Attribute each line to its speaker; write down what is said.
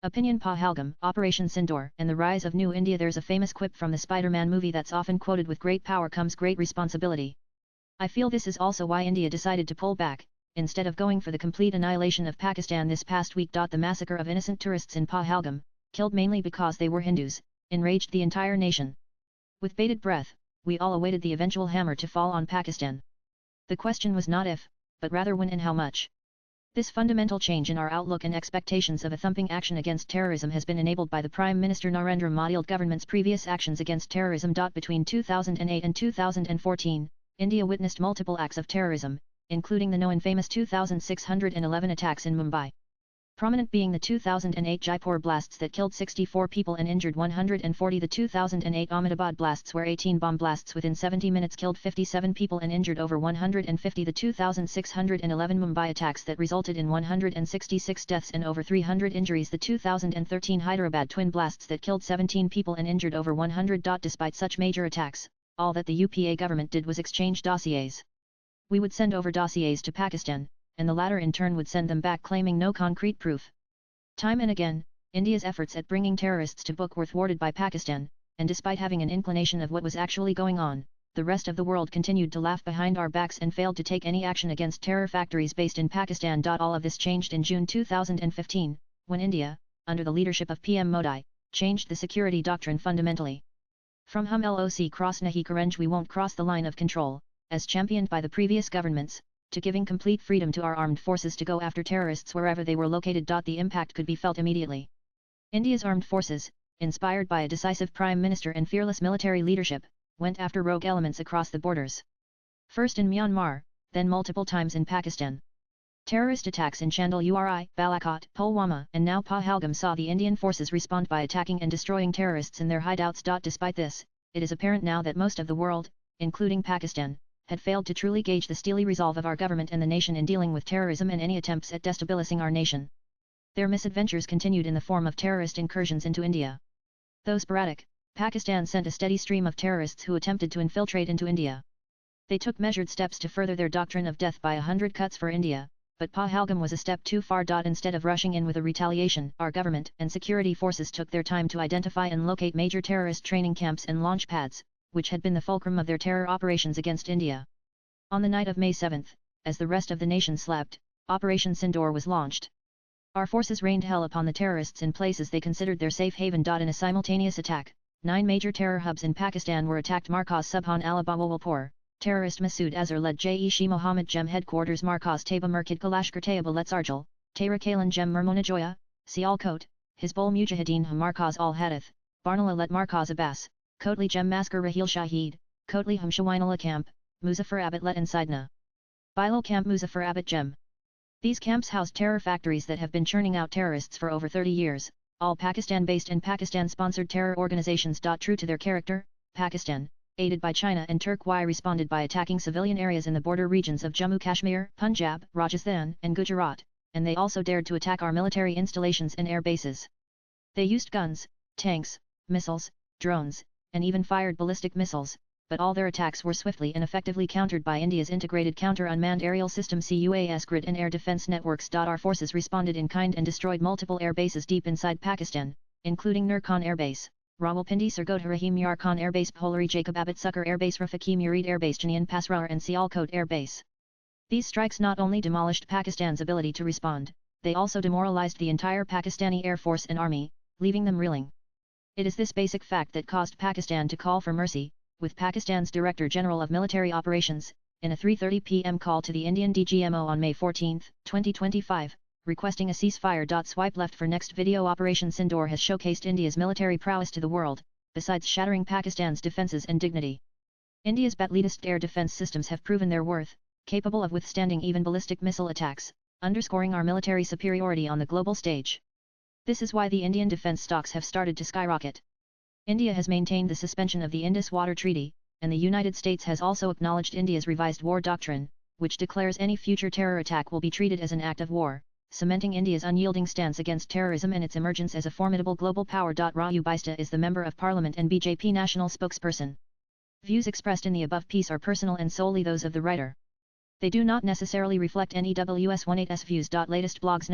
Speaker 1: Opinion Pahalgam, Operation Sindoor, and the rise of New India. There's a famous quip from the Spider-Man movie that's often quoted: with great power comes great responsibility. I feel this is also why India decided to pull back, instead of going for the complete annihilation of Pakistan this past week. The massacre of innocent tourists in Pahalgam, killed mainly because they were Hindus, enraged the entire nation. With bated breath, we all awaited the eventual hammer to fall on Pakistan. The question was not if, but rather when and how much. This fundamental change in our outlook and expectations of a thumping action against terrorism has been enabled by the Prime Minister Narendra Modi's government's previous actions against terrorism. Between 2008 and 2014, India witnessed multiple acts of terrorism, including the known famous 2,611 attacks in Mumbai. Prominent being the 2008 Jaipur blasts that killed 64 people and injured 140, the 2008 Ahmedabad blasts where 18 bomb blasts within 70 minutes killed 57 people and injured over 150, the 2611 Mumbai attacks that resulted in 166 deaths and over 300 injuries, the 2013 Hyderabad twin blasts that killed 17 people and injured over 100. Despite such major attacks, all that the UPA government did was exchange dossiers. We would send over dossiers to Pakistan, and the latter in turn would send them back claiming no concrete proof. Time and again, India's efforts at bringing terrorists to book were thwarted by Pakistan, and despite having an inclination of what was actually going on, the rest of the world continued to laugh behind our backs and failed to take any action against terror factories based in Pakistan. All of this changed in June 2015, when India, under the leadership of PM Modi, changed the security doctrine fundamentally. From hum loc cross nahi karenj, we won't cross the line of control, as championed by the previous governments, to giving complete freedom to our armed forces to go after terrorists wherever they were located. The impact could be felt immediately. India's armed forces, inspired by a decisive Prime Minister and fearless military leadership, went after rogue elements across the borders. First in Myanmar, then multiple times in Pakistan. Terrorist attacks in Chandel Uri, Balakot, Pulwama, and now Pahalgam saw the Indian forces respond by attacking and destroying terrorists in their hideouts. Despite this, it is apparent now that most of the world, including Pakistan, had failed to truly gauge the steely resolve of our government and the nation in dealing with terrorism and any attempts at destabilizing our nation. Their misadventures continued in the form of terrorist incursions into India. Though sporadic, Pakistan sent a steady stream of terrorists who attempted to infiltrate into India. They took measured steps to further their doctrine of death by 100 cuts for India, but Pahalgam was a step too far. Instead of rushing in with a retaliation, our government and security forces took their time to identify and locate major terrorist training camps and launch pads, which had been the fulcrum of their terror operations against India. On the night of May 7, as the rest of the nation slept, Operation Sindoor was launched. Our forces rained hell upon the terrorists in places they considered their safe haven. In a simultaneous attack, 9 major terror hubs in Pakistan were attacked. Markaz Subhan al-Bahawalpur, terrorist Masood Azhar-led Jaish-e Mohammed Jem headquarters. Markaz Taiba Murkid Kalashkar Taiba Letzarjal, Tehrik Kalan Jem Mermonajoya, Sialkot, Hizbul Mujahideen Markaz al-Hadith, Barnala let Markaz Abbas, Kotli Jem Maskar Rahil Shahid, Kotli Hum Shawainala Camp, Muzaffar let and Sidna. Bilal Camp Muzaffar Jem. These camps housed terror factories that have been churning out terrorists for over 30 years, all Pakistan-based and Pakistan-sponsored terror organizations. True to their character, Pakistan, aided by China and Turkey, responded by attacking civilian areas in the border regions of Jammu Kashmir, Punjab, Rajasthan, and Gujarat, and they also dared to attack our military installations and air bases. They used guns, tanks, missiles, drones, and even fired ballistic missiles, but all their attacks were swiftly and effectively countered by India's integrated counter-unmanned aerial system CUAS grid and air defence networks. Our forces responded in kind and destroyed multiple air bases deep inside Pakistan, including Nur Khan Air Base, Rawalpindi Sargodha Rahim Yar Khan Air Base, Polari Jacob Abbott Sucker Air Base, Rafiki Murid Air Base, Chanian Pasrar and Sialkot Air Base. These strikes not only demolished Pakistan's ability to respond, they also demoralized the entire Pakistani Air Force and Army, leaving them reeling. It is this basic fact that caused Pakistan to call for mercy, with Pakistan's Director General of Military Operations, in a 3:30 p.m. call to the Indian DGMO on May 14, 2025, requesting a ceasefire. Swipe left for next video. Operation Sindoor has showcased India's military prowess to the world, besides shattering Pakistan's defences and dignity. India's latest air defence systems have proven their worth, capable of withstanding even ballistic missile attacks, underscoring our military superiority on the global stage. This is why the Indian defence stocks have started to skyrocket. India has maintained the suspension of the Indus Water Treaty, and the United States has also acknowledged India's revised war doctrine, which declares any future terror attack will be treated as an act of war, cementing India's unyielding stance against terrorism and its emergence as a formidable global power. Raju Baista is the Member of Parliament and BJP national spokesperson. Views expressed in the above piece are personal and solely those of the writer. They do not necessarily reflect NEWS18's views. Latest blogs.